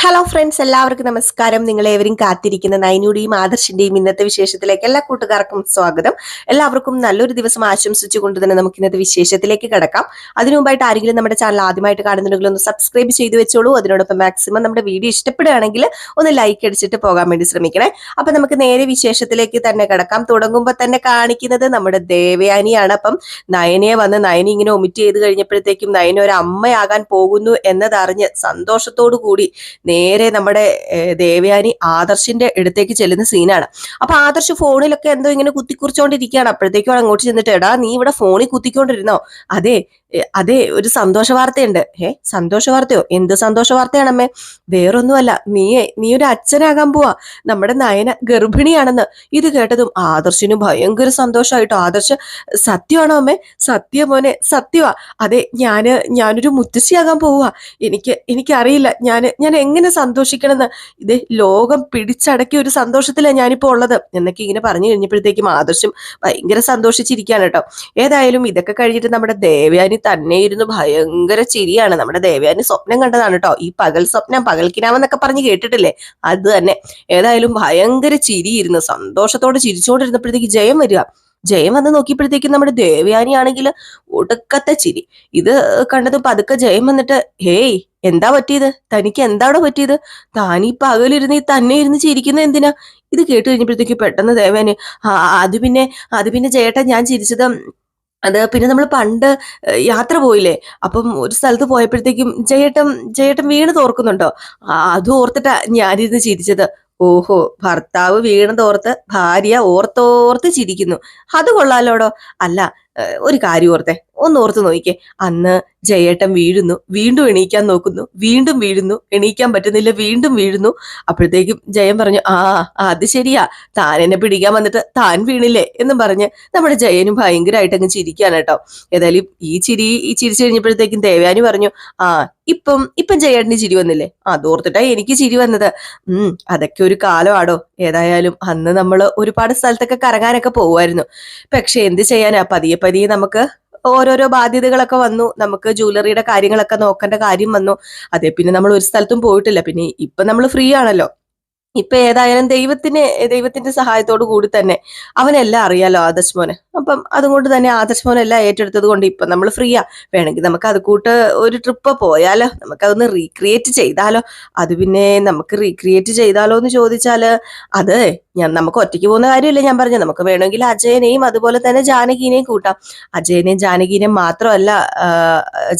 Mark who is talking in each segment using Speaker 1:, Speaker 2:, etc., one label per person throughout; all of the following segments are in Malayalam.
Speaker 1: ഹലോ ഫ്രണ്ട്സ്, എല്ലാവർക്കും നമസ്കാരം. നിങ്ങളേവരും കാത്തിരിക്കുന്ന നൈനുടെയും ആദർശിന്റെയും ഇന്നത്തെ വിശേഷത്തിലേക്ക് എല്ലാ കൂട്ടുകാർക്കും സ്വാഗതം. എല്ലാവർക്കും നല്ലൊരു ദിവസം ആശംസിച്ചുകൊണ്ട് തന്നെ നമുക്ക് ഇന്നത്തെ വിശേഷത്തിലേക്ക് കിടക്കാം. അതിനു മുമ്പായിട്ട് ആരെങ്കിലും നമ്മുടെ ചാനൽ ആദ്യമായിട്ട് കാണുന്നുണ്ടെങ്കിൽ ഒന്ന് സബ്സ്ക്രൈബ് ചെയ്ത് വെച്ചോളൂ. അതിനോടൊപ്പം മാക്സിമം നമ്മുടെ വീഡിയോ ഇഷ്ടപ്പെടുകയാണെങ്കിൽ ഒന്ന് ലൈക്ക് അടിച്ചിട്ട് പോകാൻ വേണ്ടി ശ്രമിക്കണേ. അപ്പൊ നമുക്ക് നേരെ വിശേഷത്തിലേക്ക് തന്നെ കിടക്കാം. തുടങ്ങുമ്പോൾ തന്നെ കാണിക്കുന്നത് നമ്മുടെ ദേവയാനിയാണ്. അപ്പം നയനയെ വന്ന് നയനി ഇങ്ങനെ ഒമിറ്റ് ചെയ്ത് കഴിഞ്ഞപ്പോഴത്തേക്കും നയന ഒരു അമ്മയാകാൻ പോകുന്നു എന്നതറിഞ്ഞ് സന്തോഷത്തോടു കൂടി നേരെ നമ്മുടെ ദേവയാനി ആദർശിന്റെ അടുത്തേക്ക് ചെല്ലുന്ന സീനാണ്. അപ്പൊ ആദർശ് ഫോണിലൊക്കെ എന്തോ ഇങ്ങനെ കുത്തിക്കുറിച്ചോണ്ടിരിക്കുകയാണ്. അപ്പോഴത്തേക്കും അങ്ങോട്ട് ചെന്നിട്ട്, എടാ നീ ഇവിടെ ഫോണിൽ കുത്തിക്കൊണ്ടിരുന്നോ? അതെ അതെ, ഒരു സന്തോഷ വാർത്തയുണ്ട്. സന്തോഷ വാർത്തയോ? എന്ത് സന്തോഷ വാർത്തയാണമ്മേ? വേറൊന്നുമല്ല, നീ ഒരു അച്ഛനാകാൻ പോവാ. നമ്മുടെ നയന ഗർഭിണിയാണെന്ന്. ഇത് കേട്ടതും ആദർശിന് ഭയങ്കര സന്തോഷമായിട്ടോ. ആദർശ്, സത്യമാണോ അമ്മേ? സത്യം മോനെ, സത്യമാ. അതെ, ഞാനൊരു മുത്തശ്ശിയാകാൻ പോവാ. എനിക്കറിയില്ല ഞാൻ എങ്ങനെ സന്തോഷിക്കണമെന്ന്. ഇത് ലോകം പിടിച്ചടക്കിയ ഒരു സന്തോഷത്തിലാണ് ഞാനിപ്പോ ഉള്ളത് എന്നൊക്കെ ഇങ്ങനെ പറഞ്ഞു കഴിഞ്ഞപ്പോഴത്തേക്കും ആദർശം ഭയങ്കര സന്തോഷിച്ചിരിക്കുകയാണ് കേട്ടോ. ഏതായാലും ഇതൊക്കെ കഴിഞ്ഞിട്ട് നമ്മുടെ ദേവയാനി തന്നെ ഇരുന്ന് ഭയങ്കര ചിരിയാണ്. നമ്മുടെ ദേവയാനി സ്വപ്നം കണ്ടതാണ് കേട്ടോ. ഈ പകൽ സ്വപ്നം പകൽക്കിനാമെന്നൊക്കെ പറഞ്ഞ് കേട്ടിട്ടില്ലേ? അത് തന്നെ. ഏതായാലും ഭയങ്കര ചിരിയിരുന്നു. സന്തോഷത്തോടെ ചിരിച്ചുകൊണ്ടിരുന്നപ്പോഴത്തേക്ക് ജയം വന്ന് നോക്കിയപ്പോഴത്തേക്കും നമ്മുടെ ദേവയാനി ആണെങ്കിൽ ഒടുക്കത്തെ ചിരി. ഇത് കണ്ടത് പതുക്കെ ജയം വന്നിട്ട്, ഹേയ് എന്താ പറ്റിയത്? തനിക്ക് എന്താണോ പറ്റിയത്? താനീ പകലിരുന്ന് തന്നെ ഇരുന്ന് ചിരിക്കുന്നത് എന്തിനാ? ഇത് കേട്ട് കഴിഞ്ഞപ്പോഴത്തേക്ക് പെട്ടെന്ന് ദേവയാനി, അത് പിന്നെ ചേട്ടാ, ഞാൻ ചിരിച്ചത് പിന്നെ നമ്മൾ പണ്ട് യാത്ര പോയില്ലേ, അപ്പം ഒരു സ്ഥലത്ത് പോയപ്പോഴത്തേക്കും ജയേട്ടൻ വീണ് തോർക്കുന്നുണ്ടോ? അത് ഓർത്തിട്ടാ ഞാനിരുന്ന് ചിരിച്ചത്. ഓഹോ, ഭർത്താവ് വീണതോർത്ത് ഭാര്യ ഓർത്തോർത്ത് ചിരിക്കുന്നു. അത് കൊള്ളാലോടോ. അല്ല, ഒരു കാര്യം ഒന്ന് ഓർത്ത് നോക്കിക്കേ. അന്ന് ജയേട്ടൻ വീഴുന്നു, വീണ്ടും എണീക്കാൻ നോക്കുന്നു, വീണ്ടും വീഴുന്നു, എണീക്കാൻ പറ്റുന്നില്ല, വീണ്ടും വീഴുന്നു. അപ്പോഴത്തേക്കും ജയൻ പറഞ്ഞു, അത് ശരിയാ, താൻ എന്നെ പിടിക്കാൻ വന്നിട്ട് താൻ വീണില്ലേ എന്നും പറഞ്ഞ് നമ്മുടെ ജയനും ഭയങ്കരമായിട്ട് അങ്ങ് ചിരിക്കാണ് കേട്ടോ. ഏതായാലും ഈ ചിരിച്ചു കഴിഞ്ഞപ്പോഴത്തേക്കും ദേവയാനി പറഞ്ഞു, ഇപ്പം ജയേട്ടന് ചിരി വന്നില്ലേ? അതോർത്തിട്ടാ എനിക്ക് ചിരി വന്നത്. അതൊക്കെ ഒരു കാലമാടോ. ഏതായാലും അന്ന് നമ്മൾ ഒരുപാട് സ്ഥലത്തൊക്കെ കറങ്ങാനൊക്കെ പോകുമായിരുന്നു. പക്ഷെ എന്ത് ചെയ്യാനാ, പതിയെ പതിയെ നമുക്ക് ഓരോരോ ബാധ്യതകളൊക്കെ വന്നു. നമുക്ക് ജ്വല്ലറിയുടെ കാര്യങ്ങളൊക്കെ നോക്കേണ്ട കാര്യം വന്നു. അതേ, പിന്നെ നമ്മൾ ഒരു സ്ഥലത്തും പോയിട്ടില്ല. പിന്നെ ഇപ്പൊ നമ്മൾ ഫ്രീ ആണല്ലോ. ഇപ്പൊ ഏതായാലും ദൈവത്തിന്റെ സഹായത്തോടു കൂടി തന്നെ അവനെല്ലാം അറിയാലോ ആദർശ് മോനെ. അപ്പം അതുകൊണ്ട് തന്നെ ആദർശ് മോൻ എല്ലാം ഏറ്റെടുത്തത് കൊണ്ട് ഇപ്പൊ നമ്മൾ ഫ്രീയാ. വേണമെങ്കിൽ നമുക്ക് അത് കൂട്ട് ഒരു ട്രിപ്പ് പോയാലോ, നമുക്കതൊന്ന് റീക്രിയേറ്റ് ചെയ്താലോ. അത് പിന്നെ നമുക്ക് റീക്രിയേറ്റ് ചെയ്താലോ എന്ന് ചോദിച്ചാല്, അത് നമുക്ക് ഒറ്റയ്ക്ക് പോകുന്ന കാര്യമല്ലേ ഞാൻ പറഞ്ഞത്. നമുക്ക് വേണമെങ്കിൽ അജയനെയും അതുപോലെ തന്നെ ജാനകിനെയും കൂട്ടാം. അജയനെയും ജാനകിനെയും മാത്രമല്ല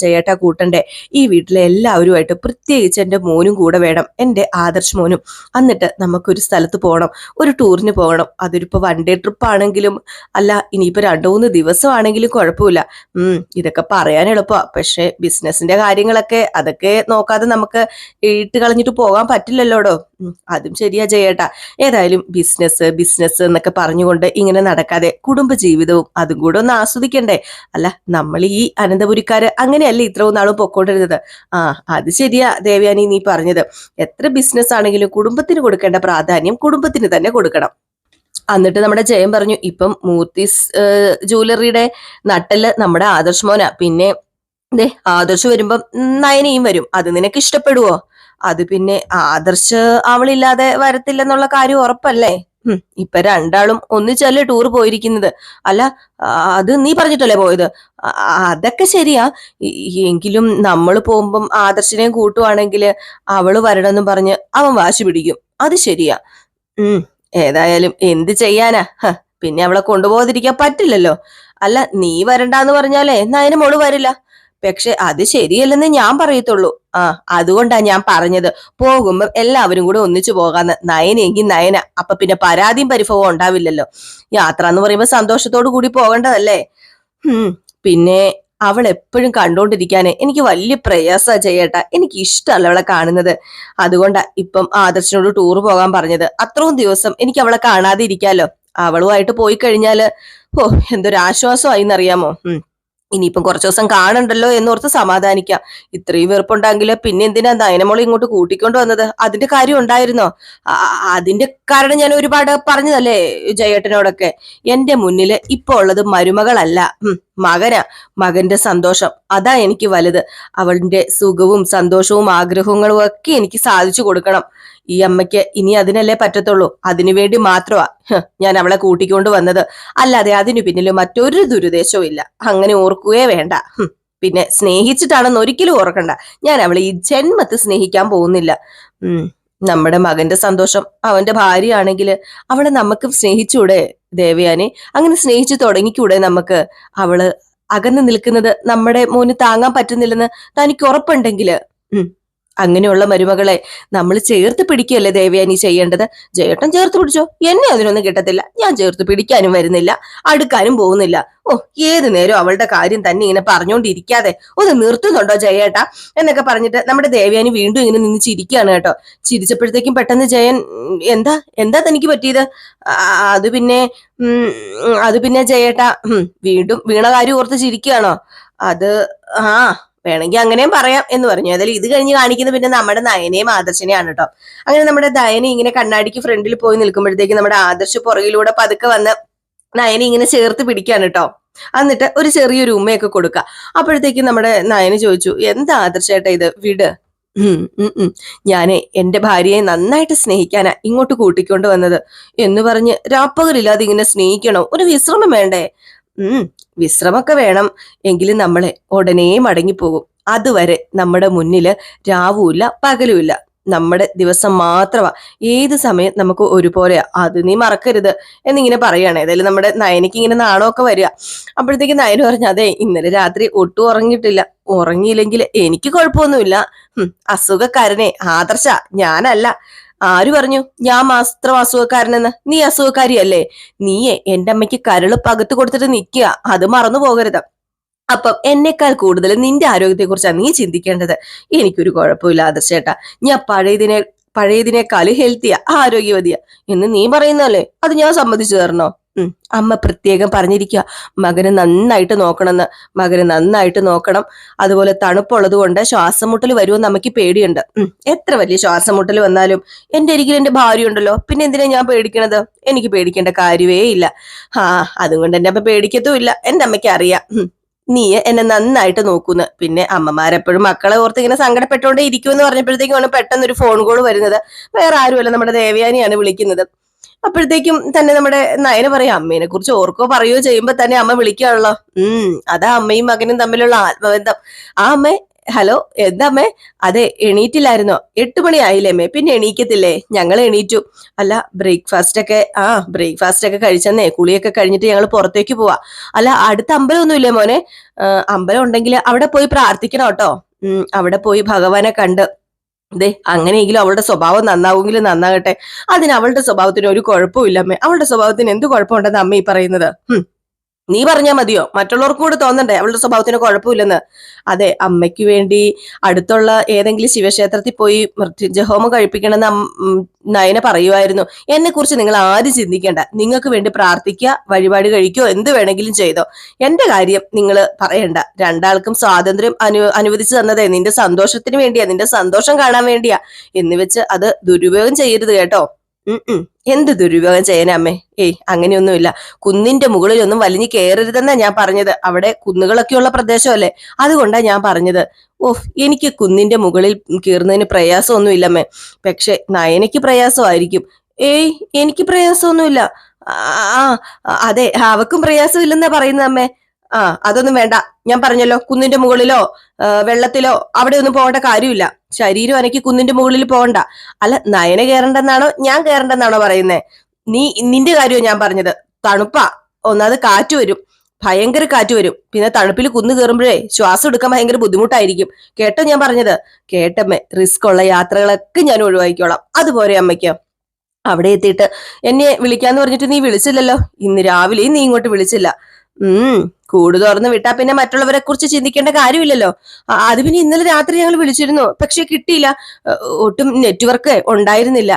Speaker 1: ജയേട്ട കൂട്ടണ്ടേ, ഈ വീട്ടിലെ എല്ലാവരുമായിട്ട്, പ്രത്യേകിച്ച് എന്റെ മോനും കൂടെ വേണം, എന്റെ ആദർശ് മോനും. എന്നിട്ട് നമുക്കൊരു സ്ഥലത്ത് പോകണം, ഒരു ടൂറിന് പോകണം. അതൊരിപ്പോ വൺ ഡേ ട്രിപ്പ് ആണെങ്കിലും അല്ല, ഇനിയിപ്പോ 2-3 ദിവസമാണെങ്കിലും കുഴപ്പമില്ല. ഇതൊക്കെ പറയാൻ എളുപ്പമാ. പക്ഷെ ബിസിനസിന്റെ കാര്യങ്ങളൊക്കെ അതൊക്കെ നോക്കാതെ നമുക്ക് ഇട്ട് കളഞ്ഞിട്ട് പോകാൻ പറ്റില്ലല്ലോടോ. അതും ശരിയാ ജയേട്ടാ. ഏതായാലും ബിസിനസ് എന്നൊക്കെ പറഞ്ഞുകൊണ്ട് ഇങ്ങനെ നടക്കാതെ കുടുംബജീവിതവും അതും കൂടെ ഒന്ന് ആസ്വദിക്കണ്ടേ? അല്ല, നമ്മൾ ഈ അനന്തപുരിക്കാര് അങ്ങനെയല്ലേ ഇത്രയും നാളും പൊക്കോണ്ടിരുന്നത്. അത് ശരിയാ ദേവയാനി നീ പറഞ്ഞത്. എത്ര ബിസിനസ് ആണെങ്കിലും കുടുംബത്തിന് കൊടുക്കേണ്ട പ്രാധാന്യം കുടുംബത്തിന് തന്നെ കൊടുക്കണം. എന്നിട്ട് നമ്മുടെ ജയൻ പറഞ്ഞു, ഇപ്പം മൂർത്തീസ് ജ്വല്ലറിയുടെ നട്ടല് നമ്മുടെ ആദർശ് മോനാ. പിന്നെ ആദർശ് വരുമ്പം നയനയും വരും. അത് നിനക്ക് ഇഷ്ടപ്പെടുവോ? അത് പിന്നെ ആദർശ് അവളില്ലാതെ വരത്തില്ലെന്നുള്ള കാര്യം ഉറപ്പല്ലേ? ഇപ്പൊ രണ്ടാളും ഒന്നിച്ചല്ലേ ടൂർ പോയിരിക്കുന്നത്. അല്ല, അത് നീ പറഞ്ഞിട്ടല്ലേ പോയത്? അതൊക്കെ ശരിയാ. എങ്കിലും നമ്മൾ പോകുമ്പം ആദർശിനെയും കൂട്ടുവാണെങ്കിൽ അവള് വരണമെന്നും പറഞ്ഞ് അവൻ വാശി പിടിക്കും. അത് ശരിയാ. ഏതായാലും എന്ത് ചെയ്യാനാ? പിന്നെ അവളെ കൊണ്ടുപോകാതിരിക്കാൻ പറ്റില്ലല്ലോ. അല്ല, നീ വരണ്ടാന്ന് പറഞ്ഞാലേ നയന മോള് വരില്ല. പക്ഷെ അത് ശരിയല്ലെന്ന് ഞാൻ പറയത്തുള്ളൂ. അതുകൊണ്ടാ ഞാൻ പറഞ്ഞത്, പോകുമ്പോ എല്ലാവരും കൂടെ ഒന്നിച്ചു പോകാന്ന്. നയനെങ്കിൽ നയന, അപ്പൊ പിന്നെ പരാതിയും പരിഭവവും ഉണ്ടാവില്ലല്ലോ. യാത്ര എന്ന് പറയുമ്പോ സന്തോഷത്തോടു കൂടി പോകേണ്ടതല്ലേ. പിന്നെ അവൾ എപ്പോഴും കണ്ടോണ്ടിരിക്കാനേ എനിക്ക് വലിയ പ്രയാസാ ചെയ്യട്ടാ. എനിക്ക് ഇഷ്ടമല്ല അവളെ കാണുന്നത്. അതുകൊണ്ടാ ഇപ്പം ആദർശനോട് ടൂർ പോകാൻ പറഞ്ഞത്. അത്രയും ദിവസം എനിക്ക് അവളെ കാണാതെ ഇരിക്കാലോ. അവളുമായിട്ട് പോയി കഴിഞ്ഞാല് എന്തൊരാശ്വാസമായി എന്നറിയാമോ. ഇനിയിപ്പം കുറച്ചു ദിവസം കാണണ്ടല്ലോ എന്നോർത്ത് സമാധാനിക്കാം. ഇത്രയും വെറുപ്പുണ്ടെങ്കിൽ പിന്നെ എന്തിനാ നയനമോളെ ഇങ്ങോട്ട് കൂട്ടിക്കൊണ്ട് വന്നത്? അതിന്റെ കാര്യം ഉണ്ടായിരുന്നോ? അതിന്റെ കാരണം ഞാൻ ഒരുപാട് പറഞ്ഞതല്ലേ ജയേട്ടനോടൊക്കെ. എന്റെ മുന്നില് ഇപ്പൊ ഉള്ളത് മരുമകളല്ല, മകന്റെ സന്തോഷം അതാ എനിക്ക് വലുത്. അവളുടെ സുഖവും സന്തോഷവും ആഗ്രഹങ്ങളും ഒക്കെ എനിക്ക് സാധിച്ചു കൊടുക്കണം. ഈ അമ്മയ്ക്ക് ഇനി അതിനല്ലേ പറ്റത്തുള്ളൂ. അതിനുവേണ്ടി മാത്രമാ ഞാൻ അവളെ കൂട്ടിക്കൊണ്ട് വന്നത്. അല്ലാതെ അതിനു പിന്നിൽ മറ്റൊരു ദുരുദ്ദേശവും ഇല്ല. അങ്ങനെ ഓർക്കുകയേ വേണ്ട. പിന്നെ സ്നേഹിച്ചിട്ടാണെന്ന് ഒരിക്കലും ഓർക്കണ്ട. ഞാൻ അവളെ ഈ ജന്മത്ത് സ്നേഹിക്കാൻ പോകുന്നില്ല. നമ്മുടെ മകന്റെ സന്തോഷം അവന്റെ ഭാര്യയാണെങ്കിൽ അവളെ നമുക്ക് സ്നേഹിച്ചൂടെ ദേവയാനി? അങ്ങനെ സ്നേഹിച്ചു തുടങ്ങിക്കൂടെ നമുക്ക്? അവള് അകന്നു നിൽക്കുന്നത് നമ്മുടെ മോന് താങ്ങാൻ പറ്റുന്നില്ലെന്ന് തനിക്ക് ഉറപ്പുണ്ടെങ്കിൽ അങ്ങനെയുള്ള മരുമകളെ നമ്മൾ ചേർത്ത് പിടിക്കുകയല്ലേ ദേവയാനി ചെയ്യേണ്ടത്? ജയേട്ടൻ ചേർത്ത് പിടിച്ചോ, എന്നെ അതിനൊന്നും കിട്ടത്തില്ല. ഞാൻ ചേർത്ത് പിടിക്കാനും വരുന്നില്ല, അടുക്കാനും പോകുന്നില്ല. ഓ, ഏതു നേരം അവളുടെ കാര്യം തന്നെ ഇങ്ങനെ പറഞ്ഞുകൊണ്ടിരിക്കാതെ ഒന്ന് നിർത്തുന്നുണ്ടോ ജയേട്ടാ എന്നൊക്കെ പറഞ്ഞിട്ട് നമ്മുടെ ദേവയാനി വീണ്ടും ഇങ്ങനെ നിന്ന് ചിരിക്കുകയാണ് കേട്ടോ. ചിരിച്ചപ്പോഴത്തേക്കും പെട്ടെന്ന് ജയൻ എന്താ എന്താ തനിക്ക് പറ്റിയത്? അത് പിന്നെ ജയേട്ടാ വീണ്ടും വീണ കാര്യം ഓർത്ത് ചിരിക്കുകയാണോ? അത് വേണമെങ്കിൽ അങ്ങനെയും പറയാം എന്ന് പറഞ്ഞു. അതിൽ ഇത് കഴിഞ്ഞ് കാണിക്കുന്നത് പിന്നെ നമ്മുടെ നയനയും ആദർശനെയാണ് കേട്ടോ. അങ്ങനെ നമ്മുടെ നയന ഇങ്ങനെ കണ്ണാടിക്ക് ഫ്രണ്ടിൽ പോയി നിൽക്കുമ്പോഴത്തേക്ക് നമ്മുടെ ആദർശ് പുറകിലൂടെ പതുക്കെ വന്ന് നയന ഇങ്ങനെ ചേർത്ത് പിടിക്കാണ് കേട്ടോ. എന്നിട്ട് ഒരു ചെറിയൊരു ഉമ്മയൊക്കെ കൊടുക്കുക. അപ്പോഴത്തേക്കും നമ്മുടെ നയന ചോദിച്ചു, എന്താ ആദർശേട്ടാ ഇത്? വിട്. ഞാനേ എന്റെ ഭാര്യയെ നന്നായിട്ട് സ്നേഹിക്കാനാ ഇങ്ങോട്ട് കൂട്ടിക്കൊണ്ട് വന്നത് എന്ന് പറഞ്ഞ് രാപ്പകലില്ലാതെ ഇങ്ങനെ സ്നേഹിക്കണോ? ഒരു വിശ്രമം വേണ്ടേ? വിശ്രമമൊക്കെ വേണം. എങ്കിലും നമ്മളെ ഉടനെ മടങ്ങിപ്പോകും. അതുവരെ നമ്മുടെ മുന്നില് രാവുമില്ല പകലുമില്ല. നമ്മുടെ ദിവസം മാത്രമാ. ഏത് സമയം നമുക്ക് ഒരുപോലെയാ. അത് നീ മറക്കരുത് എന്നിങ്ങനെ പറയുകയാണ്. ഏതായാലും നമ്മുടെ നയനയ്ക്ക് ഇങ്ങനെ നാണമൊക്കെ വരിക. അപ്പോഴത്തേക്ക് നയന പറഞ്ഞു, അതെ ഇന്നലെ രാത്രി ഒട്ടും ഉറങ്ങിയിട്ടില്ല. ഉറങ്ങിയില്ലെങ്കിൽ എനിക്ക് കുഴപ്പമൊന്നുമില്ല. അസുഖക്കാരനെ ആദർശ, ഞാനല്ല. ആര് പറഞ്ഞു ഞാൻ മാത്രം അസുഖക്കാരനെന്ന്? നീ അസുഖക്കാരിയല്ലേ? നീയെ എന്റെ അമ്മയ്ക്ക് കരള് പകത്ത് കൊടുത്തിട്ട് നിൽക്കുക, അത് മറന്നു പോകരുത്. അപ്പം എന്നെക്കാൾ കൂടുതൽ നിന്റെ ആരോഗ്യത്തെ കുറിച്ചാണ് നീ ചിന്തിക്കേണ്ടത്. എനിക്കൊരു കുഴപ്പമില്ല ആദർശേട്ടാ. ഞാൻ പഴയതിനേക്കാൾ ഹെൽത്തിയാ, ആരോഗ്യവതിയാ എന്ന് നീ പറയുന്നല്ലേ, അത് ഞാൻ സമ്മതിച്ചു തരണോ? അമ്മ പ്രത്യേകം പറഞ്ഞിരിക്കുക, മകനെ നന്നായിട്ട് നോക്കണമെന്ന്. മകനെ നന്നായിട്ട് നോക്കണം. അതുപോലെ തണുപ്പുള്ളത് കൊണ്ട് ശ്വാസം മുട്ടൽ വരുമെന്ന് അമ്മയ്ക്ക് പേടിയുണ്ട്. എത്ര വലിയ ശ്വാസം മുട്ടൽ വന്നാലും എന്റെ അരികിൽ എന്റെ ഭാര്യ ഉണ്ടല്ലോ, പിന്നെ എന്തിനാ ഞാൻ പേടിക്കണത്? എനിക്ക് പേടിക്കേണ്ട കാര്യമേ ഇല്ല. അതുകൊണ്ട് എന്റെ അമ്മ പേടിക്കത്തുമില്ല. എന്റെ അമ്മയ്ക്ക് അറിയാം നീ എന്നെ നന്നായിട്ട് നോക്കുന്നു. പിന്നെ അമ്മമാരെപ്പോഴും മക്കളെ ഓർത്ത് ഇങ്ങനെ സങ്കടപ്പെട്ടുകൊണ്ടേ ഇരിക്കുമെന്ന് പറഞ്ഞപ്പോഴത്തേക്കുമാണ് പെട്ടെന്ന് ഒരു ഫോൺ കോൾ വരുന്നത്. വേറെ ആരുമല്ല, നമ്മുടെ ദേവയാനിയാണ് വിളിക്കുന്നത്. അപ്പോഴത്തേക്കും തന്നെ നമ്മുടെ നയന പറയാം, അമ്മേനെ കുറിച്ച് ഓർക്കോ പറയോ ചെയ്യുമ്പോ തന്നെ അമ്മ വിളിക്കുകയാണല്ലോ. അതാ അമ്മയും മകനും തമ്മിലുള്ള ആത്മബന്ധം. ആ അമ്മേ, ഹലോ, എന്താ അമ്മേ? അതെ, എണീറ്റില്ലായിരുന്നോ? 8 മണി ആയില്ലേ അമ്മേ? പിന്നെ എണീക്കത്തില്ലേ? ഞങ്ങൾ എണീറ്റു. അല്ല, ബ്രേക്ക്ഫാസ്റ്റ് ഒക്കെ കഴിച്ചെന്നേ. കുളിയൊക്കെ കഴിഞ്ഞിട്ട് ഞങ്ങൾ പുറത്തേക്ക് പോവാ. അല്ല, അടുത്ത അമ്പലമൊന്നും ഇല്ലേ മോനെ? അമ്പലം ഉണ്ടെങ്കിൽ അവിടെ പോയി പ്രാർത്ഥിക്കണം കേട്ടോ. അവിടെ പോയി ഭഗവാനെ കണ്ട് അങ്ങനെയെങ്കിലും അവളുടെ സ്വഭാവം നന്നാവുമെങ്കിലും നന്നാകട്ടെ. അതിന് അവളുടെ സ്വഭാവത്തിന് ഒരു കുഴപ്പമില്ല അമ്മേ. അവളുടെ സ്വഭാവത്തിന് എന്ത് കുഴപ്പമുണ്ടെന്ന് അമ്മ ഈ പറയുന്നത്? നീ പറഞ്ഞാൽ മതിയോ? മറ്റുള്ളവർക്കും കൂടെ തോന്നണ്ടേ അവളുടെ സ്വഭാവത്തിന് കുഴപ്പമില്ലെന്ന്? അതെ, അമ്മയ്ക്ക് വേണ്ടി അടുത്തുള്ള ഏതെങ്കിലും ശിവക്ഷേത്രത്തിൽ പോയി മൃത്യുഞ്ജഹോമം കഴിപ്പിക്കണമെന്ന് നയന പറയുമായിരുന്നു. എന്നെ കുറിച്ച് നിങ്ങൾ ആരും ചിന്തിക്കേണ്ട. നിങ്ങൾക്ക് വേണ്ടി പ്രാർത്ഥിക്കുക, വഴിപാട് കഴിക്കോ, എന്ത് വേണമെങ്കിലും ചെയ്തോ. എന്റെ കാര്യം നിങ്ങൾ പറയണ്ട. രണ്ടാൾക്കും സ്വാതന്ത്ര്യം അനുവദിച്ചു തന്നതേ നിന്റെ സന്തോഷത്തിന് വേണ്ടിയാ, നിന്റെ സന്തോഷം കാണാൻ വേണ്ടിയാ. എന്ന് വെച്ച് അത് ദുരുപയോഗം ചെയ്യരുത് കേട്ടോ. എന്ത് ദുരുപയോഗം ചെയ്യാനാ അമ്മേ? അങ്ങനെയൊന്നുമില്ല. കുന്നിന്റെ മുകളിലൊന്നും വലിഞ്ഞു കയറരുതെന്നാ ഞാൻ പറഞ്ഞത്. അവിടെ കുന്നുകളൊക്കെയുള്ള പ്രദേശമല്ലേ, അതുകൊണ്ടാ ഞാൻ പറഞ്ഞത്. എനിക്ക് കുന്നിന്റെ മുകളിൽ കയറുന്നതിന് പ്രയാസമൊന്നുമില്ലമ്മേ. പക്ഷെ നയനയ്ക്ക് പ്രയാസമായിരിക്കും. എനിക്ക് പ്രയാസമൊന്നുമില്ല. അതെ, അവക്കും പ്രയാസമില്ലെന്നാ പറയുന്നത് അമ്മേ. അതൊന്നും വേണ്ട. ഞാൻ പറഞ്ഞല്ലോ, കുന്നിന്റെ മുകളിലോ വെള്ളത്തിലോ അവിടെ ഒന്നും പോകേണ്ട കാര്യമില്ല. ശരീരം അനക്കി കുന്നിന്റെ മുകളിൽ പോകണ്ട. അല്ല, നയന കയറണ്ടെന്നാണോ ഞാൻ കയറണ്ടെന്നാണോ പറയുന്നേ? നിന്റെ കാര്യമോ ഞാൻ പറഞ്ഞത്? തണുപ്പാ. ഒന്നാമത് കാറ്റ് വരും, ഭയങ്കര കാറ്റ് വരും. പിന്നെ തണുപ്പിൽ കുന്നു കയറുമ്പോഴേ ശ്വാസം എടുക്കാൻ ഭയങ്കര ബുദ്ധിമുട്ടായിരിക്കും. കേട്ടോ ഞാൻ പറഞ്ഞത്? കേട്ടമ്മേ. റിസ്ക് ഉള്ള യാത്രകളൊക്കെ ഞാൻ ഒഴിവാക്കിക്കോളാം. അതുപോലെ അമ്മയ്ക്ക് അവിടെ എത്തിയിട്ട് എന്നെ വിളിക്കാന്ന് പറഞ്ഞിട്ട് നീ വിളിച്ചില്ലല്ലോ. ഇന്ന് രാവിലെയും നീ ഇങ്ങോട്ട് വിളിച്ചില്ല. കൂട് തുറന്ന് വിട്ടാ പിന്നെ മറ്റുള്ളവരെ കുറിച്ച് ചിന്തിക്കേണ്ട കാര്യമില്ലല്ലോ. അത് പിന്നെ ഇന്നലെ രാത്രി ഞങ്ങൾ വിളിച്ചിരുന്നു, പക്ഷെ കിട്ടിയില്ല. ഒട്ടും നെറ്റ്വർക്ക് ഉണ്ടായിരുന്നില്ല.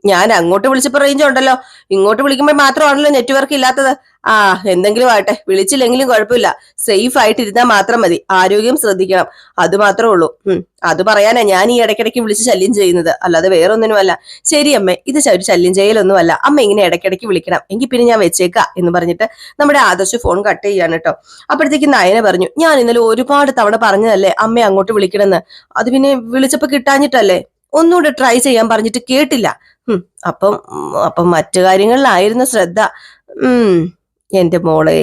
Speaker 1: ഞാൻ അങ്ങോട്ട് വിളിച്ചപ്പോ റേഞ്ച് ഉണ്ടല്ലോ, ഇങ്ങോട്ട് വിളിക്കുമ്പോൾ മാത്രമാണല്ലോ നെറ്റ്വർക്ക് ഇല്ലാത്തത്. ആ, എന്തെങ്കിലും ആട്ടെ, വിളിച്ചില്ലെങ്കിലും കുഴപ്പമില്ല, സേഫ് ആയിട്ട് ഇരുന്നാൽ മാത്രം മതി, ആരോഗ്യം ശ്രദ്ധിക്കണം, അത് മാത്രമേ ഉള്ളൂ. അത് പറയാനാ ഞാൻ ഈ ഇടയ്ക്കിടയ്ക്ക് വിളിച്ച് ശല്യം ചെയ്യുന്നത്, അല്ലാതെ വേറൊന്നിനുമല്ല. ശരി അമ്മേ, ഇത് ഒരു ശല്യം ചെയ്യലൊന്നുമല്ല, അമ്മ ഇങ്ങനെ ഇടയ്ക്കിടയ്ക്ക് വിളിക്കണം, എങ്കിൽ പിന്നെ ഞാൻ വെച്ചേക്കാം എന്ന് പറഞ്ഞിട്ട് നമ്മുടെ ആദർശ് ഫോൺ കട്ട് ചെയ്യാണ് കേട്ടോ. അപ്പോഴത്തേക്ക് നയന പറഞ്ഞു, ഞാൻ ഇന്നലെ ഒരുപാട് തവണ പറഞ്ഞതല്ലേ അമ്മയെ അങ്ങോട്ട് വിളിക്കണമെന്ന്, അത് പിന്നെ വിളിച്ചപ്പോ കിട്ടാഞ്ഞിട്ടല്ലേ, ഒന്നുകൂടെ ട്രൈ ചെയ്യാൻ പറഞ്ഞിട്ട് കേട്ടില്ല. അപ്പം അപ്പം മറ്റു കാര്യങ്ങളിലായിരുന്നു ശ്രദ്ധ. എന്റെ മോളെ,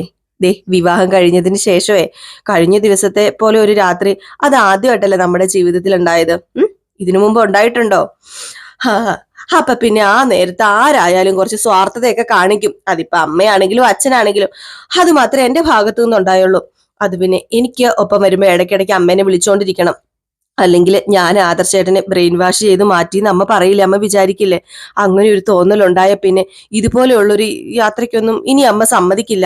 Speaker 1: ദേ വിവാഹം കഴിഞ്ഞതിന് ശേഷമേ കഴിഞ്ഞ ദിവസത്തെ പോലെ ഒരു രാത്രി അത് ആദ്യമായിട്ടല്ലേ നമ്മുടെ ജീവിതത്തിൽ ഉണ്ടായത്. ഇതിനു മുമ്പ് ഉണ്ടായിട്ടുണ്ടോ? അപ്പൊ പിന്നെ ആ നേരത്തെ ആരായാലും കുറച്ച് സ്വാർത്ഥതയൊക്കെ കാണിക്കും. അതിപ്പോ അമ്മയാണെങ്കിലും അച്ഛനാണെങ്കിലും. അത് മാത്രമേ എന്റെ ഭാഗത്തു നിന്നുണ്ടായുള്ളൂ. അത് പിന്നെ എനിക്ക് ഒപ്പം വരുമ്പോ ഇടയ്ക്കിടയ്ക്ക് അമ്മേനെ വിളിച്ചോണ്ടിരിക്കണം, അല്ലെങ്കിൽ ഞാൻ ആദർശേട്ടനെ ബ്രെയിൻ വാഷ് ചെയ്ത് മാറ്റിന്ന് അമ്മ പറയില്ലേ, അമ്മ വിചാരിക്കില്ലേ? അങ്ങനെ ഒരു തോന്നലുണ്ടായ പിന്നെ ഇതുപോലെയുള്ളൊരു യാത്രയ്ക്കൊന്നും ഇനി അമ്മ സമ്മതിക്കില്ല,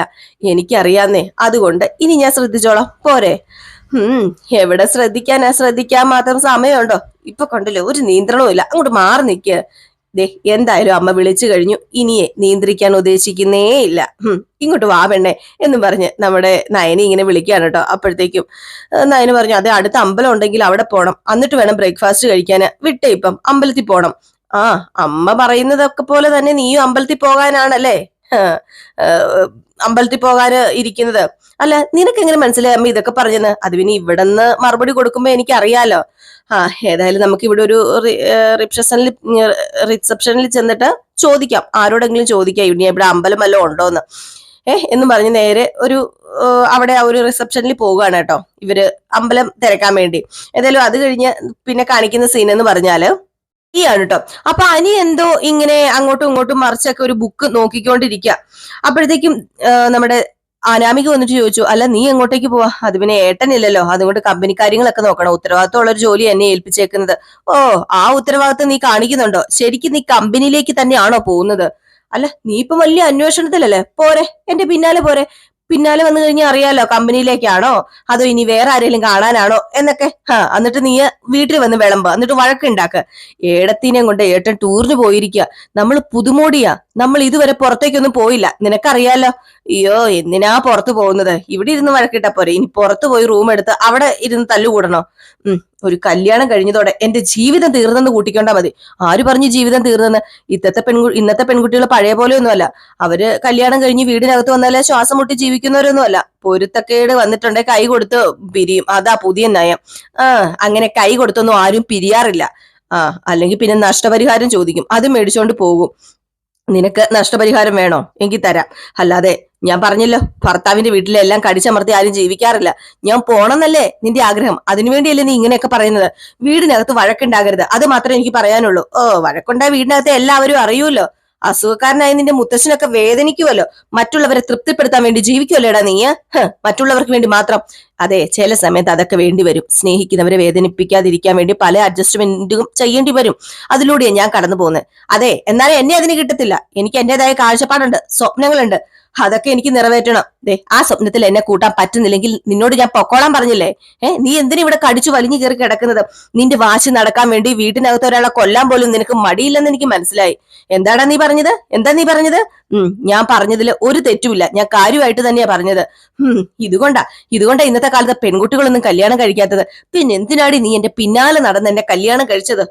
Speaker 1: എനിക്കറിയാന്നേ. അതുകൊണ്ട് ഇനി ഞാൻ ശ്രദ്ധിച്ചോളാം, പോരെ? എവിടെ ശ്രദ്ധിക്കാനാ, ശ്രദ്ധിക്കാൻ മാത്രം സമയമുണ്ടോ? ഇപ്പൊ കണ്ടില്ലേ, ഒരു നിയന്ത്രണവും ഇല്ല, അങ്ങോട്ട് മാറി നിൽക്കുക. ദേ എന്തായാലും അമ്മ വിളിച്ചു കഴിഞ്ഞു, ഇനിയെ നിയന്ത്രിക്കാൻ ഉദ്ദേശിക്കുന്നേ ഇല്ല. ഇങ്ങോട്ട് വാ പെണ്ണെ എന്നും പറഞ്ഞ് നമ്മുടെ നയനെ ഇങ്ങനെ വിളിക്കുകയാണ് കേട്ടോ. അപ്പോഴത്തേക്കും നയന് പറഞ്ഞു, അതെ അടുത്ത അമ്പലം ഉണ്ടെങ്കിൽ അവിടെ പോണം, എന്നിട്ട് വേണം ബ്രേക്ക്ഫാസ്റ്റ് കഴിക്കാന്, വിട്ടേ ഇപ്പം അമ്പലത്തിൽ പോണം. ആ, അമ്മ പറയുന്നതൊക്കെ പോലെ തന്നെ നീയും അമ്പലത്തിൽ പോകാനാണല്ലേ അമ്പലത്തിൽ പോകാന് ഇരിക്കുന്നത്. അല്ല, നിനക്ക് എങ്ങനെ മനസ്സിലായി അമ്മ ഇതൊക്കെ പറഞ്ഞത്? അത് പിന്നെ ഇവിടെ നിന്ന് മറുപടി കൊടുക്കുമ്പോ എനിക്ക് അറിയാലോ. ഏതായാലും നമുക്ക് ഇവിടെ ഒരു റിസപ്ഷനിൽ ചെന്നിട്ട് ചോദിക്കാം, ആരോടെങ്കിലും ചോദിക്കാം ഇനി ഇവിടെ അമ്പലം വല്ലതും ഉണ്ടോന്ന്. എന്ന് പറഞ്ഞ് നേരെ ഒരു അവിടെ ആ ഒരു റിസപ്ഷനിൽ പോവുകയാണ് കേട്ടോ ഇവര്, അമ്പലം തിരക്കാൻ വേണ്ടി. ഏതായാലും അത് കഴിഞ്ഞ് പിന്നെ കാണിക്കുന്ന സീൻ എന്ന് പറഞ്ഞാല് ആണ് കേട്ടോ. അപ്പൊ അനി എന്തോ ഇങ്ങനെ അങ്ങോട്ടും ഇങ്ങോട്ടും മറിച്ചൊക്കെ ഒരു ബുക്ക് നോക്കിക്കൊണ്ടിരിക്കുക. അപ്പോഴത്തേക്കും നമ്മുടെ അനാമിക വന്നിട്ട് ചോദിച്ചു, അല്ല നീ എങ്ങോട്ടേക്ക് പോവാ? അത് പിന്നെ ഏട്ടനില്ലല്ലോ, അതുകൊണ്ട് കമ്പനി കാര്യങ്ങളൊക്കെ നോക്കണം, ഉത്തരവാദിത്തമുള്ള ഒരു ജോലി എന്നെ ഏൽപ്പിച്ചേക്കുന്നത്. ഓ, ആ ഉത്തരവാദിത്തം നീ കാണിക്കുന്നുണ്ടോ? ശരിക്കും നീ കമ്പനിയിലേക്ക് തന്നെയാണോ പോകുന്നത്? അല്ല, നീ ഇപ്പൊ വലിയ അന്വേഷണത്തിലല്ലേ, പോരെ, എന്റെ പിന്നാലെ പോരെ. പിന്നാലെ വന്നു കഴിഞ്ഞാൽ അറിയാലോ കമ്പനിയിലേക്കാണോ അതോ ഇനി വേറെ ആരെങ്കിലും കാണാനാണോ എന്നൊക്കെ. എന്നിട്ട് നീ വീട്ടിൽ വന്ന് വിളമ്പ, എന്നിട്ട് വഴക്കുണ്ടാക്ക. ഏടത്തിനെയും കൊണ്ട് ഏട്ടൻ ടൂറിന് പോയിരിക്കുക, നമ്മൾ പുതുമോടിയാ, നമ്മൾ ഇതുവരെ പുറത്തേക്കൊന്നും പോയില്ല, നിനക്കറിയാലോ. അയ്യോ, എന്തിനാ പുറത്തു പോകുന്നത്? ഇവിടെ ഇരുന്ന് വഴക്കിട്ടാ പോരെ, ഇനി പുറത്തു പോയി റൂം എടുത്ത് അവിടെ ഇരുന്ന് തല്ലുകൂടണോ? ഒരു കല്യാണം കഴിഞ്ഞതോടെ എന്റെ ജീവിതം തീർന്നെന്ന് കൂട്ടിക്കൊണ്ടാ മതി. ആര് പറഞ്ഞു ജീവിതം തീർന്നെന്ന്? ഇന്നത്തെ പെൺകുട്ടികൾ പഴയ പോലെയൊന്നുമല്ല. അവര് കല്യാണം കഴിഞ്ഞ് വീടിനകത്ത് വന്നാലേ ശ്വാസം മുട്ടി ജീവിക്കുന്നവരൊന്നുമല്ല. പൊരുത്തക്കേട് വന്നിട്ടുണ്ടെ കൈ കൊടുത്ത് പിരിയും, അതാ പുതിയ നയം. അങ്ങനെ കൈ കൊടുത്തൊന്നും ആരും പിരിയാറില്ല. അല്ലെങ്കിൽ പിന്നെ നഷ്ടപരിഹാരം ചോദിക്കും, അത് മേടിച്ചോണ്ട് പോകും. നിനക്ക് നഷ്ടപരിഹാരം വേണോ? എങ്കിൽ തരാം. അല്ലാതെ ഞാൻ പറഞ്ഞല്ലോ, ഭർത്താവിന്റെ വീട്ടിലെല്ലാം കടിച്ചമർത്തി ആരും ജീവിക്കാറില്ല. ഞാൻ പോണമെന്നല്ലേ നിന്റെ ആഗ്രഹം? അതിനുവേണ്ടിയല്ലേ നീ ഇങ്ങനെയൊക്കെ പറയുന്നത്? വീടിനകത്ത് വഴക്കുണ്ടാകരുത്, അത് മാത്രമേ എനിക്ക് പറയാനുള്ളൂ. വഴക്കുണ്ടായ വീടിനകത്ത് എല്ലാവരും അറിയൂല്ലോ. അസുഖക്കാരനായ നിന്റെ മുത്തശ്ശനൊക്കെ വേദനിക്കുമല്ലോ. മറ്റുള്ളവരെ തൃപ്തിപ്പെടുത്താൻ വേണ്ടി ജീവിക്കുമല്ലേടാ നീ? മറ്റുള്ളവർക്ക് വേണ്ടി മാത്രം. അതെ, ചില സമയത്ത് അതൊക്കെ വേണ്ടി വരും. സ്നേഹിക്കുന്നവരെ വേദനിപ്പിക്കാതിരിക്കാൻ വേണ്ടി പല അഡ്ജസ്റ്റ്മെന്റും ചെയ്യേണ്ടി വരും. അതിലൂടെയാണ് ഞാൻ കടന്നു പോകുന്നത്. അതെ, എന്നാലും എന്നെ അതിന് കിട്ടത്തില്ല. എനിക്ക് എന്റേതായ കാഴ്ചപ്പാടുണ്ട്, സ്വപ്നങ്ങളുണ്ട്, അതൊക്കെ എനിക്ക് നിറവേറ്റണം. ആ സ്വപ്നത്തിൽ എന്നെ കൂട്ടാൻ പറ്റുന്നില്ലെങ്കിൽ നിന്നോട് ഞാൻ പൊക്കോളാൻ പറഞ്ഞില്ലേ? നീ എന്തിനാ ഇവിടെ കടിച്ചു വലിഞ്ഞു കയറി കിടക്കുന്നത്? നിന്റെ വാശി നടക്കാൻ വേണ്ടി വീട്ടിനകത്ത് ഒരാളെ കൊല്ലാൻ പോലും നിനക്ക് മടിയില്ലെന്ന് എനിക്ക് മനസ്സിലായി. എന്താടാ നീ പറഞ്ഞത്? എന്താ നീ പറഞ്ഞത്? ഞാൻ പറഞ്ഞതിൽ ഒരു തെറ്റുമില്ല, ഞാൻ കാര്യമായിട്ട് തന്നെയാ പറഞ്ഞത്. ഇതുകൊണ്ടാ ഇന്നത്തെ കാലത്ത് പെൺകുട്ടികളൊന്നും കല്യാണം കഴിക്കാത്തത്. പിന്നെ എന്തിനാടി നീ എന്റെ പിന്നാലെ നടന്ന് എന്നെ കല്യാണം കഴിച്ചത്?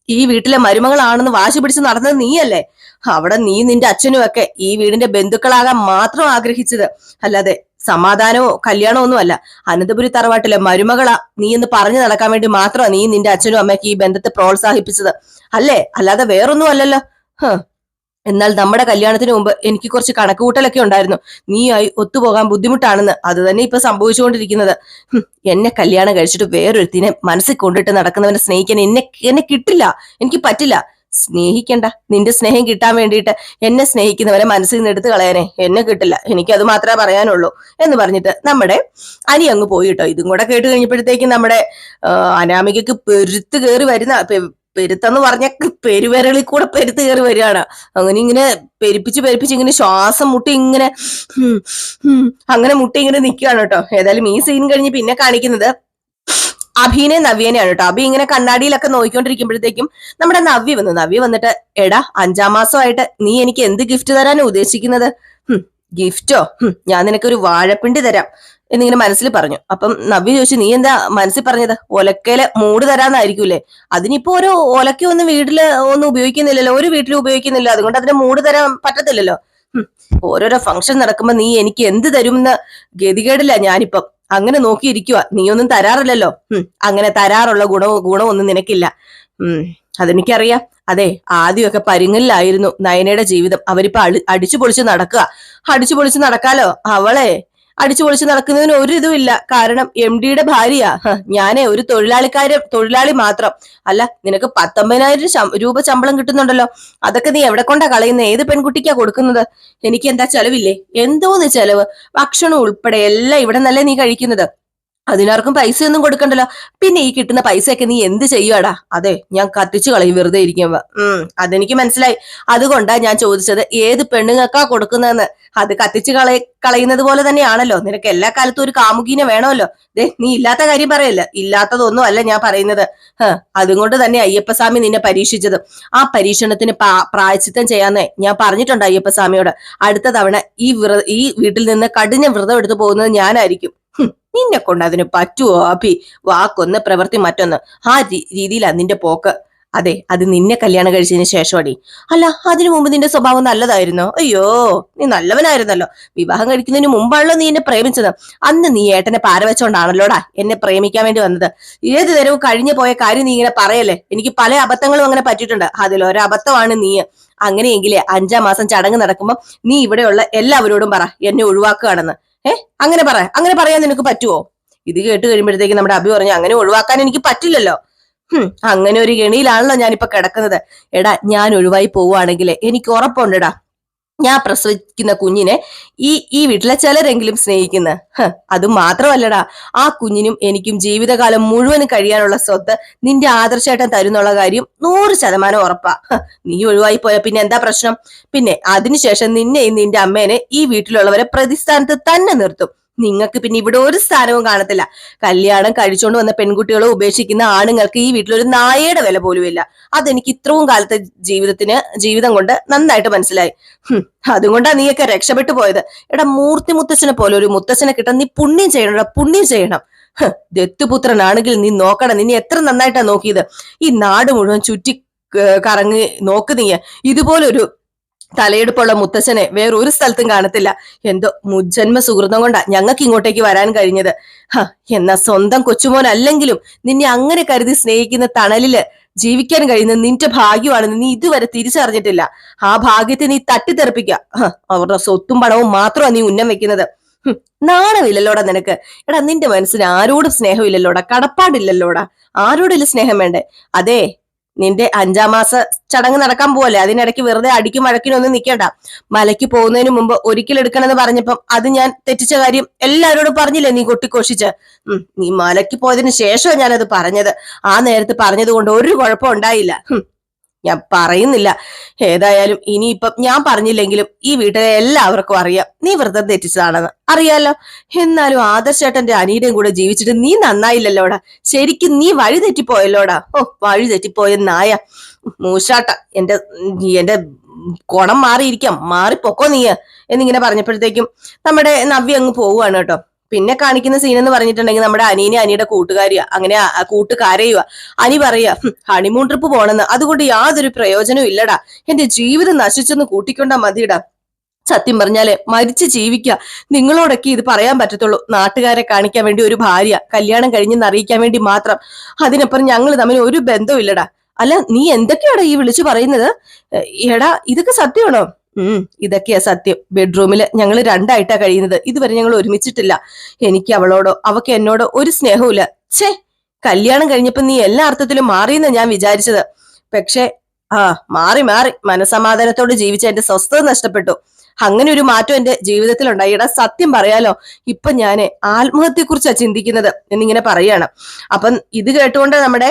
Speaker 1: ഈ വീട്ടിലെ മരുമകളാണെന്ന് വാശി പിടിച്ച് നടന്നത് നീയല്ലേ? അവിടെ നീ നിന്റെ അച്ഛനും ഒക്കെ ഈ വീടിന്റെ ബന്ധുക്കളാകാൻ മാത്രം ആഗ്രഹിച്ചത്, അല്ലാതെ സമാധാനമോ കല്യാണമോ ഒന്നും അല്ല. അനന്തപുരി തറവാട്ടിലെ മരുമകളാ നീ എന്ന് പറഞ്ഞു നടക്കാൻ വേണ്ടി മാത്രമാണ് നീ നിന്റെ അച്ഛനും അമ്മയ്ക്ക് ഈ ബന്ധത്തെ പ്രോത്സാഹിപ്പിച്ചത്, അല്ലേ? അല്ലാതെ വേറൊന്നും അല്ലല്ലോ. എന്നാൽ നമ്മുടെ കല്യാണത്തിന് മുമ്പ് എനിക്ക് കുറച്ച് കണക്കുകൂട്ടലൊക്കെ ഉണ്ടായിരുന്നു. നീയായി ഒത്തുപോകാൻ ബുദ്ധിമുട്ടാണെന്ന്. അത് തന്നെ ഇപ്പൊ സംഭവിച്ചുകൊണ്ടിരിക്കുന്നത്. എന്നെ കല്യാണം കഴിച്ചിട്ട് വേറൊരുത്തിനെ മനസ്സിൽ കൊണ്ടിട്ട് നടക്കുന്നവനെ സ്നേഹിക്കാൻ എന്നെ കിട്ടില്ല, എനിക്ക് പറ്റില്ല. സ്നേഹിക്കണ്ട, നിന്റെ സ്നേഹം കിട്ടാൻ വേണ്ടിയിട്ട് എന്നെ സ്നേഹിക്കുന്നവരെ മനസ്സിൽ നിന്ന് എടുത്ത് കളയാനേ എന്നെ കിട്ടില്ല. എനിക്കത് മാത്രമേ പറയാനുള്ളൂ എന്ന് പറഞ്ഞിട്ട് നമ്മുടെ അനി അങ്ങ് പോയിട്ടോ. ഇതും കൂടെ കേട്ട് കഴിഞ്ഞപ്പോഴത്തേക്കും നമ്മുടെ അനാമികക്ക് പെരുത്ത് കയറി വരുന്ന, പെരുത്തെന്ന് പറഞ്ഞ പെരുവിരളിൽ കൂടെ പെരുത്ത് കയറി വരികയാണ്. അങ്ങനെ ഇങ്ങനെ പെരുപ്പിച്ച് ഇങ്ങനെ ശ്വാസം മുട്ടി ഇങ്ങനെ അങ്ങനെ മുട്ടി ഇങ്ങനെ നിൽക്കുകയാണ് കേട്ടോ. ഏതായാലും ഈ സീൻ കഴിഞ്ഞ് പിന്നെ കാണിക്കുന്നത് അഭിനെ നവ്യനെയാണ് കേട്ടോ. അഭി ഇങ്ങനെ കണ്ണാടിയിലൊക്കെ നോക്കിക്കൊണ്ടിരിക്കുമ്പോഴത്തേക്കും നമ്മുടെ നവ്യ വന്നിട്ട്, എടാ 5ാം മാസമായിട്ട് നീ എനിക്ക് എന്ത് ഗിഫ്റ്റ് തരാനാ ഉദ്ദേശിക്കുന്നത്? ഗിഫ്റ്റോ? ഞാൻ നിനക്കൊരു വാഴപ്പിണ്ടി തരാം എന്നിങ്ങനെ മനസ്സിൽ പറഞ്ഞു. അപ്പം നവ്യ ചോദിച്ചു, നീ എന്താ മനസ്സിൽ പറഞ്ഞത്? ഒലക്കയില് മൂട് തരാന്നായിരിക്കൂലേ? അതിനിപ്പോ ഒരു ഒലക്ക ഒന്നും വീട്ടില് ഒന്നും ഉപയോഗിക്കുന്നില്ലല്ലോ, ഒരു വീട്ടിലും ഉപയോഗിക്കുന്നില്ല, അതുകൊണ്ട് അതിന് മൂട് തരാൻ പറ്റത്തില്ലല്ലോ. ഓരോരോ ഫംഗ്ഷൻ നടക്കുമ്പോ നീ എനിക്ക് എന്ത് തരുമെന്ന് ഗതികേടില്ല ഞാനിപ്പം. അങ്ങനെ നോക്കിയിരിക്കുക, നീ ഒന്നും തരാറില്ലല്ലോ. അങ്ങനെ തരാറുള്ള ഗുണമൊന്നും നിനക്കില്ല. അതെനിക്കറിയാം. അതെ, ആദ്യമൊക്കെ പരിങ്ങലിലായിരുന്നു നയനയുടെ ജീവിതം. അവരിപ്പോ അടിച്ചു പൊളിച്ച് നടക്കാലോ. അവളെ അടിച്ചു പൊളിച്ച് നടക്കുന്നതിന് ഒരു ഇതുമില്ല. കാരണം MDയുടെ ഭാര്യയാ. ഞാനേ ഒരു തൊഴിലാളി മാത്രം. അല്ല, നിനക്ക് 19,000 രൂപ ശമ്പളം കിട്ടുന്നുണ്ടല്ലോ. അതൊക്കെ നീ എവിടെ കൊണ്ടാ കളയുന്നത്? ഏത് പെൺകുട്ടിക്കാ കൊടുക്കുന്നത്? എനിക്ക് എന്താ ചെലവില്ലേ? എന്തോന്ന് ചെലവ്? ഭക്ഷണം ഉൾപ്പെടെ എല്ലാം ഇവിടെ നല്ലേ നീ കഴിക്കുന്നത്. അതിനാർക്കും പൈസയൊന്നും കൊടുക്കണ്ടല്ലോ. പിന്നെ ഈ കിട്ടുന്ന പൈസയൊക്കെ നീ എന്ത് ചെയ്യുവാടാ? അതെ, ഞാൻ കത്തിച്ചു കളയും വെറുതെ ഇരിക്കുമ്പോ. അതെനിക്ക് മനസ്സിലായി. അതുകൊണ്ടാ ഞാൻ ചോദിച്ചത്, ഏത് പെണ്ണുങ്ങൾക്കാ കൊടുക്കുന്നതെന്ന്. അത് കത്തിച്ചു കളയുന്നത് പോലെ തന്നെയാണല്ലോ. നിനക്ക് എല്ലാ കാലത്തും ഒരു കാമുകീനെ വേണമല്ലോ. നീ ഇല്ലാത്ത കാര്യം പറയല്ല. ഇല്ലാത്തതൊന്നും അല്ല ഞാൻ പറയുന്നത്. അതുകൊണ്ട് തന്നെ അയ്യപ്പസ്വാമി നിന്നെ പരീക്ഷിച്ചത്. ആ പരീക്ഷണത്തിന് പ്രായശ്ചിത്തം ചെയ്യാന്നേ ഞാൻ പറഞ്ഞിട്ടുണ്ട് അയ്യപ്പസ്വാമിയോട്. അടുത്ത തവണ ഈ വീട്ടിൽ നിന്ന് കഠിന വ്രതം എടുത്തു പോകുന്നത് ഞാനായിരിക്കും. നിന്നെ കൊണ്ട് അതിന് പറ്റുവോ അഭി? വാക്കൊന്ന് പ്രവൃത്തി മറ്റൊന്ന്. ആ രീതിയിലാ നിന്റെ പോക്ക്. അതെ, അത് നിന്നെ കല്യാണം കഴിച്ചതിന് ശേഷമടി. അല്ല, അതിനു മുമ്പ് നിന്റെ സ്വഭാവം നല്ലതായിരുന്നോ? അയ്യോ, നീ നല്ലവനായിരുന്നല്ലോ. വിവാഹം കഴിക്കുന്നതിന് മുമ്പാണല്ലോ നീ എന്നെ പ്രേമിച്ചത്. അന്ന് നീ ഏട്ടനെ പാരവെച്ചോണ്ടാണല്ലോടാ എന്നെ പ്രേമിക്കാൻ വേണ്ടി വന്നത്. ഏത് നേരവും കഴിഞ്ഞു പോയ കാര്യം നീ ഇങ്ങനെ പറയല്ലേ. എനിക്ക് പല അബദ്ധങ്ങളും അങ്ങനെ പറ്റിയിട്ടുണ്ട്. അതിലൊരബദ്ധമാണ് നീ. അങ്ങനെയെങ്കിലേ 5ാം മാസം ചടങ്ങ് നടക്കുമ്പോൾ നീ ഇവിടെയുള്ള എല്ലാവരോടും പറ എന്നെ ഒഴിവാക്കുകയാണെന്ന്. അങ്ങനെ പറയാൻ നിനക്ക് പറ്റുമോ? ഇത് കേട്ട് കഴിയുമ്പോഴത്തേക്ക് നമ്മുടെ അഭി പറഞ്ഞു, അങ്ങനെ ഒഴിവാക്കാൻ എനിക്ക് പറ്റില്ലല്ലോ. അങ്ങനെ ഒരു ഗണിയിലാണല്ലോ ഞാനിപ്പോ കിടക്കുന്നത്. എടാ, ഞാൻ ഒഴിവായി പോവുകയാണെങ്കിലേ എനിക്ക് ഉറപ്പുണ്ടെടാ, ഞാൻ പ്രസവിക്കുന്ന കുഞ്ഞിനെ ഈ വീട്ടിലെ ചിലരെങ്കിലും സ്നേഹിക്കുന്ന. അത് മാത്രമല്ലടാ, ആ കുഞ്ഞിനും എനിക്കും ജീവിതകാലം മുഴുവനും കഴിയാനുള്ള സ്വത്ത് നിന്റെ ആദർശേട്ടൻ തരുന്നുള്ള കാര്യം 100% ഉറപ്പാ. നീ ഒഴിവായി പോയ പിന്നെ എന്താ പ്രശ്നം? പിന്നെ അതിനുശേഷം നിന്നെയും നിന്റെ അമ്മേനെ ഈ വീട്ടിലുള്ളവരെ പ്രതിസ്ഥാനത്ത് തന്നെ നിർത്തും. നിങ്ങൾക്ക് പിന്നെ ഇവിടെ ഒരു സ്ഥാനവും കാണത്തില്ല. കല്യാണം കഴിച്ചുകൊണ്ട് വന്ന പെൺകുട്ടികളെ ഉപേക്ഷിക്കുന്ന ആണുങ്ങൾക്ക് ഈ വീട്ടിലൊരു നായയുടെ വില പോലുമില്ല. അതെനിക്ക് ഇത്രയും കാലത്തെ ജീവിതം കൊണ്ട് നന്നായിട്ട് മനസ്സിലായി. അതുകൊണ്ടാ നീയൊക്കെ രക്ഷപ്പെട്ടു പോയത്. എടാ, മൂർത്തി മുത്തച്ഛനെ പോലെ ഒരു മുത്തച്ഛനെ കിട്ടാൻ നീ പുണ്യം ചെയ്യണം. ദത്തുപുത്രനാണെങ്കിൽ നീ നോക്കണം. നിന്നെ എത്ര നന്നായിട്ടാ നോക്കിയത്. ഈ നാട് മുഴുവൻ ചുറ്റി കറങ്ങി നോക്ക് നീ. ഇതുപോലൊരു തലയെടുപ്പുള്ള മുത്തച്ഛനെ വേറൊരു സ്ഥലത്തും കാണത്തില്ല. എന്തോ മുജ്ജന്മ സുഹൃതം കൊണ്ടാ ഞങ്ങൾക്ക് ഇങ്ങോട്ടേക്ക് വരാൻ കഴിഞ്ഞത്. എന്നാ സ്വന്തം കൊച്ചുമോനല്ലെങ്കിലും നിന്നെ അങ്ങനെ കരുതി സ്നേഹിക്കുന്ന തണലില് ജീവിക്കാൻ കഴിയുന്ന നിന്റെ ഭാഗ്യമാണെന്ന് നീ ഇതുവരെ തിരിച്ചറിഞ്ഞിട്ടില്ല. ആ ഭാഗ്യത്തെ നീ തട്ടിത്തെറിപ്പിക്കുക. അവരുടെ സ്വത്തും പണവും മാത്രമാണ് നീ ഉന്നം വെക്കുന്നത്. നാണമില്ലല്ലോടാ നിനക്ക്. എടാ, നിന്റെ മനസ്സിന് ആരോടും സ്നേഹമില്ലല്ലോടാ, കടപ്പാടില്ലല്ലോടാ. ആരോടില്ല സ്നേഹം വേണ്ടേ? അതെ, നിന്റെ 5ാം മാസ ചടങ്ങ് നടക്കാൻ പോവല്ലേ, അതിനിടയ്ക്ക് വെറുതെ അടിക്കും വഴക്കിനൊന്നും നിൽക്കണ്ട. മലയ്ക്ക് പോകുന്നതിന് മുമ്പ് ഒരിക്കലെടുക്കണമെന്ന് പറഞ്ഞപ്പം അത് ഞാൻ തെറ്റിച്ച കാര്യം എല്ലാവരോടും പറഞ്ഞില്ലേ നീ കൊട്ടിഘോഷിച്ച്? നീ മലയ്ക്ക് പോയതിനു ശേഷമാണ് ഞാനത് പറഞ്ഞത്. ആ നേരത്ത് പറഞ്ഞത് കൊണ്ട് ഒരു കുഴപ്പം ഉണ്ടായില്ല. ഞാൻ പറയുന്നില്ല. ഏതായാലും ഇനിയിപ്പം ഞാൻ പറഞ്ഞില്ലെങ്കിലും ഈ വീട്ടിലെ എല്ലാവർക്കും അറിയാം നീ വ്രതം തെറ്റിച്ചതാണെന്ന്. അറിയാലോ. എന്നാലും ആദർശേട്ടന്റെ അനിയുടെയും കൂടെ ജീവിച്ചിട്ട് നീ നന്നായില്ലല്ലോടാ. ശരിക്കും നീ വഴി തെറ്റിപ്പോയല്ലോടാ. വഴി തെറ്റിപ്പോയ നായ. മൂശാട്ട, എന്റെ കുണം മാറിപ്പൊക്കോ നീ എന്നിങ്ങനെ പറഞ്ഞപ്പോഴത്തേക്കും നമ്മുടെ നവ്യ അങ്ങ് പോവുകയാണ് കേട്ടോ. പിന്നെ കാണിക്കുന്ന സീൻ എന്ന് പറഞ്ഞിട്ടുണ്ടെങ്കിൽ നമ്മുടെ അനിയുടെ കൂട്ടുകാരിയാ. അങ്ങനെ കൂട്ടുകാരെയുക. അനി പറയാ, ഹണിമൂൺ ട്രിപ്പ് പോണെന്ന്. അതുകൊണ്ട് യാതൊരു പ്രയോജനവും ഇല്ലടാ. എന്റെ ജീവിതം നശിച്ചെന്ന് കൂട്ടിക്കൊണ്ടാ മതിയിടാ. സത്യം പറഞ്ഞാല് മരിച്ച് ജീവിക്കുക. നിങ്ങളോടൊക്കെ ഇത് പറയാൻ പറ്റത്തുള്ളൂ. നാട്ടുകാരെ കാണിക്കാൻ വേണ്ടി ഒരു ഭാര്യ, കല്യാണം കഴിഞ്ഞെന്ന് അറിയിക്കാൻ വേണ്ടി മാത്രം. അതിനപ്പുറം ഞങ്ങൾ തമ്മിൽ ഒരു ബന്ധവും ഇല്ലടാ. അല്ല, നീ എന്തൊക്കെയാടാ ഈ വിളിച്ചു പറയുന്നത്? എടാ, ഇതൊക്കെ സത്യമാണോ? ഇതൊക്കെയാ സത്യം. ബെഡ്റൂമില് ഞങ്ങൾ 2ആയിട്ടാ കഴിയുന്നത്. ഇതുവരെ ഞങ്ങൾ ഒരുമിച്ചിട്ടില്ല. എനിക്ക് അവളോടോ അവക്ക് എന്നോടോ ഒരു സ്നേഹവുമില്ല. കല്യാണം കഴിഞ്ഞപ്പോ നീ എല്ലാ അർത്ഥത്തിലും മാറിയെന്ന് ഞാൻ വിചാരിച്ചത്. പക്ഷെ മാറി മനസമാധാനത്തോട് ജീവിച്ച എന്റെ സ്വസ്ഥത നഷ്ടപ്പെട്ടു. അങ്ങനെ ഒരു മാറ്റം എന്റെ ജീവിതത്തിൽ ഉണ്ടായി. എടാ, സത്യം പറയാലോ, ഇപ്പൊ ഞാന് ആത്മഹത്യയെ കുറിച്ചാ ചിന്തിക്കുന്നത് എന്നിങ്ങനെ പറയാണ്. അപ്പം ഇത് കേട്ടുകൊണ്ട് നമ്മുടെ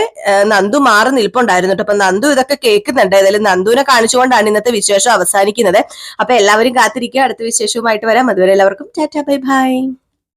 Speaker 1: നന്ദു മാറി നിൽപ്പുണ്ടായിരുന്നു കേട്ടോ. അപ്പൊ നന്ദു ഇതൊക്കെ കേൾക്കുന്നുണ്ട്. ഏതായാലും നന്ദുവിനെ കാണിച്ചുകൊണ്ടാണ് ഇന്നത്തെ വിശേഷം അവസാനിക്കുന്നത്. അപ്പൊ എല്ലാവരും കാത്തിരിക്കുക. അടുത്ത വിശേഷവുമായിട്ട് വരാം. അതുവരെ എല്ലാവർക്കും ടാറ്റാ, ബൈ ബൈ.